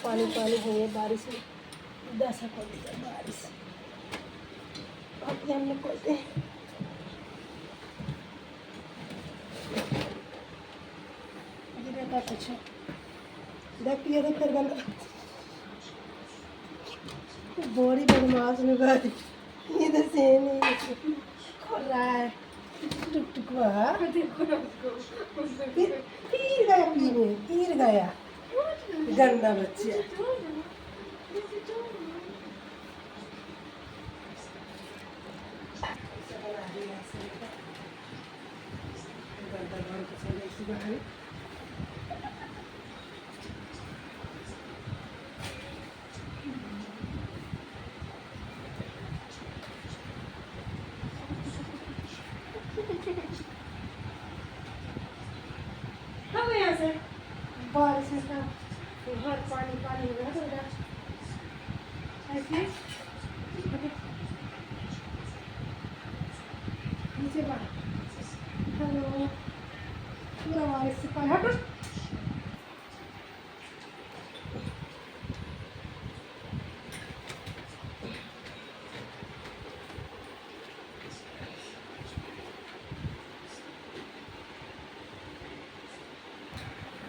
पानी पानी हो गया बारिश में, दशा कर दिया बारिश। अब हम लोग करते हैं गिरेगा कुछ देखिए तो फिर गंदा बड़ी बदमाश में गई ये तो सेम ही खोल रहा है टुक टुक फिर गया पीने, फिर गया गंदा बच्चा। यहाँ से बारिश में हर पानी पानी हो गया ऐसे नीचे बाहर। हेलो पूरा बारिश से पानी हटो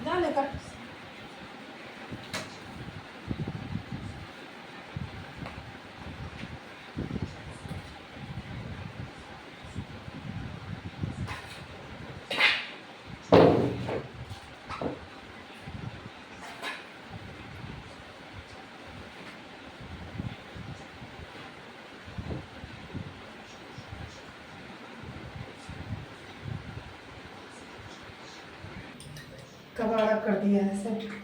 ना लेकर कबाड़ा कर दिया है सब।